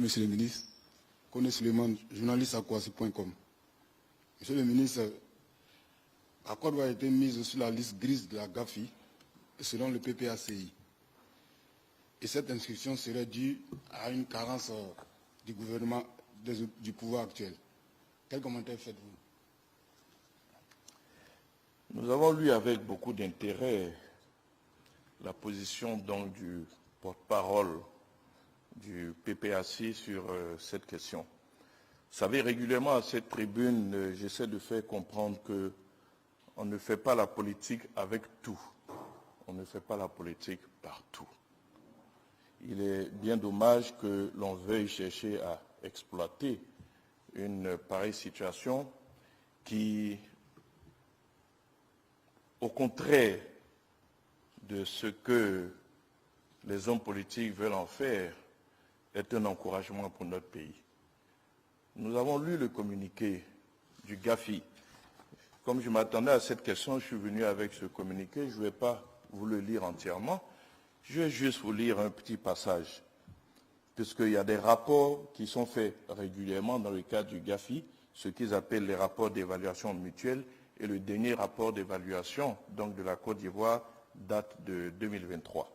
Bonjour, Monsieur le ministre. Koné Suleiman, journaliste à Kouassi.com. Monsieur le ministre, la Côte d'Ivoire a été mise sur la liste grise de la GAFI selon le PPACI. Et cette inscription serait due à une carence du gouvernement, du pouvoir actuel. Quel commentaire faites-vous? Nous avons lu avec beaucoup d'intérêt la position donc du porte-parole du PPACI sur cette question. Vous savez, régulièrement à cette tribune, j'essaie de faire comprendre qu'on ne fait pas la politique avec tout. On ne fait pas la politique partout. Il est bien dommage que l'on veuille chercher à exploiter une pareille situation qui, au contraire de ce que les hommes politiques veulent en faire, est un encouragement pour notre pays. Nous avons lu le communiqué du GAFI. Comme je m'attendais à cette question, je suis venu avec ce communiqué. Je ne vais pas vous le lire entièrement. Je vais juste vous lire un petit passage, puisqu'il y a des rapports qui sont faits régulièrement dans le cadre du GAFI, ce qu'ils appellent les rapports d'évaluation mutuelle, et le dernier rapport d'évaluation donc de la Côte d'Ivoire date de 2023.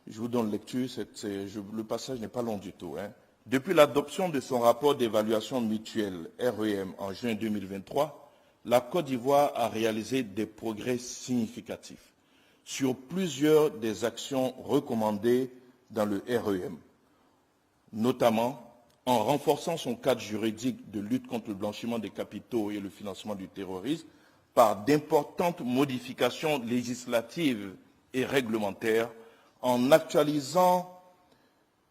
Je vous donne lecture, le passage n'est pas long du tout. Depuis l'adoption de son rapport d'évaluation mutuelle REM en juin 2023, la Côte d'Ivoire a réalisé des progrès significatifs sur plusieurs des actions recommandées dans le REM, notamment en renforçant son cadre juridique de lutte contre le blanchiment des capitaux et le financement du terrorisme par d'importantes modifications législatives et réglementaires, en actualisant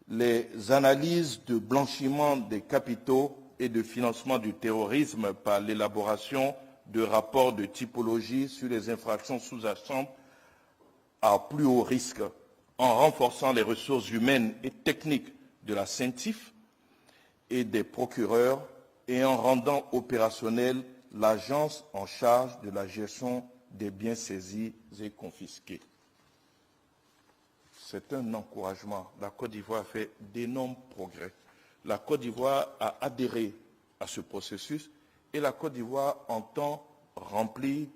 les analyses de blanchiment des capitaux et de financement du terrorisme par l'élaboration de rapports de typologie sur les infractions sous-jacentes à plus haut risque, en renforçant les ressources humaines et techniques de la CENTIF et des procureurs et en rendant opérationnelle l'agence en charge de la gestion des biens saisis et confisqués. C'est un encouragement. La Côte d'Ivoire a fait d'énormes progrès. La Côte d'Ivoire a adhéré à ce processus et la Côte d'Ivoire entend remplir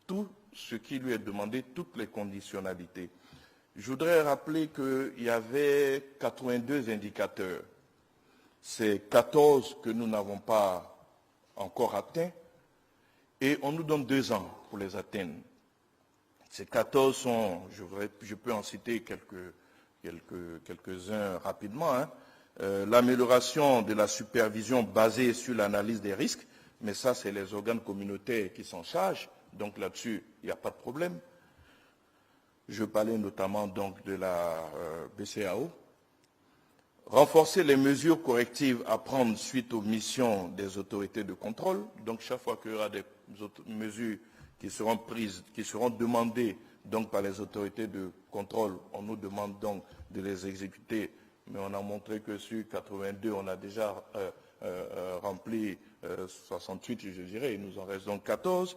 tout ce qui lui est demandé, toutes les conditionnalités. Je voudrais rappeler qu'il y avait 82 indicateurs. C'est 14 que nous n'avons pas encore atteints et on nous donne 2 ans pour les atteindre. Ces 14 sont, je peux en citer quelques-uns rapidement. L'amélioration de la supervision basée sur l'analyse des risques, mais ça c'est les organes communautaires qui s'en chargent, donc là-dessus il n'y a pas de problème. Je parlais notamment donc de la BCAO. Renforcer les mesures correctives à prendre suite aux missions des autorités de contrôle. Donc chaque fois qu'il y aura des mesures qui seront prises, qui seront demandées donc par les autorités de contrôle, on nous demande donc de les exécuter, mais on a montré que sur 82, on a déjà rempli 68, je dirais, il nous en reste donc 14.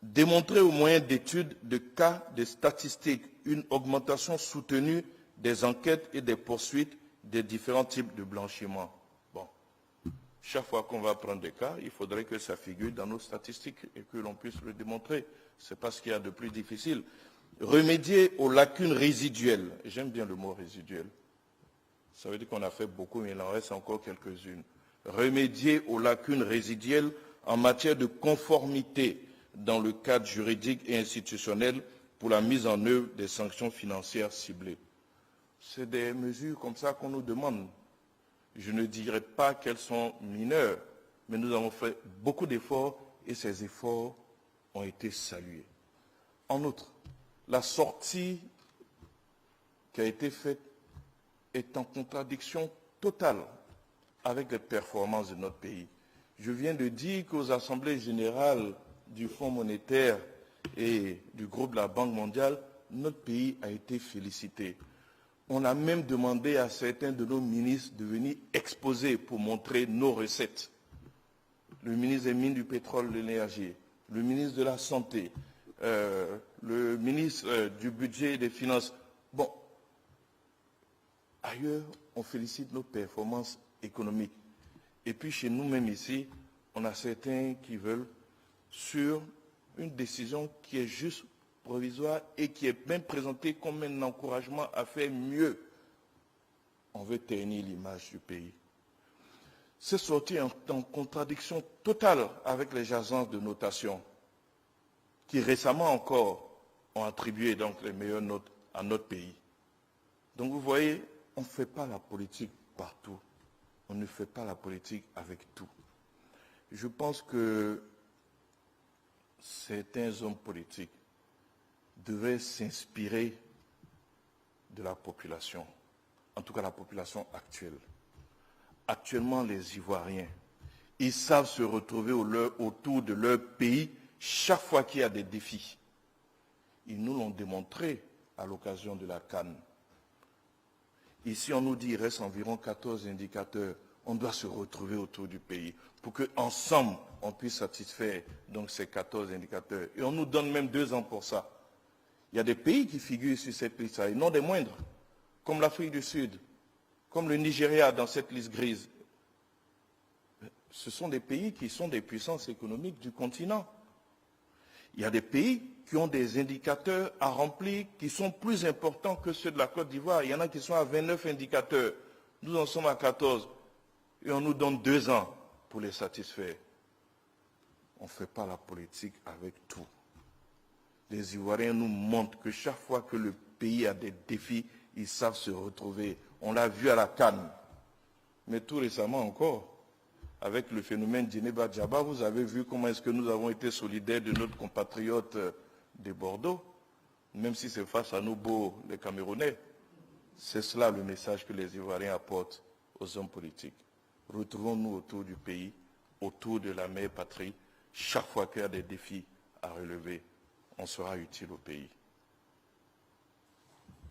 Démontrer au moyen d'études de cas, de statistiques, une augmentation soutenue des enquêtes et des poursuites des différents types de blanchiment. Bon, chaque fois qu'on va prendre des cas, il faudrait que ça figure dans nos statistiques et que l'on puisse le démontrer. Ce n'est pas ce qu'il y a de plus difficile. Remédier aux lacunes résiduelles. J'aime bien le mot résiduel. Ça veut dire qu'on a fait beaucoup, mais il en reste encore quelques-unes. Remédier aux lacunes résiduelles en matière de conformité dans le cadre juridique et institutionnel pour la mise en œuvre des sanctions financières ciblées. C'est des mesures comme ça qu'on nous demande. Je ne dirais pas qu'elles sont mineures, mais nous avons fait beaucoup d'efforts et ces efforts ont été salués. En outre, la sortie qui a été faite est en contradiction totale avec les performances de notre pays. Je viens de dire qu'aux assemblées générales du Fonds monétaire et du groupe de la Banque mondiale, notre pays a été félicité. On a même demandé à certains de nos ministres de venir exposer pour montrer nos recettes. Le ministre des Mines, du Pétrole, de l'Énergie, le ministre de la Santé, le ministre du Budget et des Finances. Bon, Ailleurs, on félicite nos performances économiques. Et puis chez nous-mêmes ici, on a certains qui veulent, sur une décision qui est juste provisoire et qui est même présentée comme un encouragement à faire mieux, on veut ternir l'image du pays. C'est sorti en contradiction totale avec les agences de notation qui récemment encore ont attribué donc les meilleures notes à notre pays. Donc vous voyez, on ne fait pas la politique partout. On ne fait pas la politique avec tout. Je pense que certains hommes politiques devaient s'inspirer de la population, en tout cas la population actuelle. Actuellement, les Ivoiriens, ils savent se retrouver autour de leur pays chaque fois qu'il y a des défis. Ils nous l'ont démontré à l'occasion de la CAN. Ici, on nous dit qu'il reste environ 14 indicateurs. On doit se retrouver autour du pays pour qu'ensemble, on puisse satisfaire donc, ces 14 indicateurs. Et on nous donne même 2 ans pour ça. Il y a des pays qui figurent sur cette liste, et non des moindres, comme l'Afrique du Sud, comme le Nigeria dans cette liste grise. Ce sont des pays qui sont des puissances économiques du continent. Il y a des pays qui ont des indicateurs à remplir qui sont plus importants que ceux de la Côte d'Ivoire. Il y en a qui sont à 29 indicateurs. Nous en sommes à 14. Et on nous donne 2 ans pour les satisfaire. On ne fait pas la politique avec tout. Les Ivoiriens nous montrent que chaque fois que le pays a des défis, ils savent se retrouver. On l'a vu à la CAN. Mais tout récemment encore, avec le phénomène Djeneba-Djaba, vous avez vu comment est-ce que nous avons été solidaires de notre compatriote de Bordeaux, même si c'est face à nos beaux, les Camerounais. C'est cela le message que les Ivoiriens apportent aux hommes politiques. Retrouvons-nous autour du pays, autour de la mère patrie. Chaque fois qu'il y a des défis à relever, on sera utile au pays.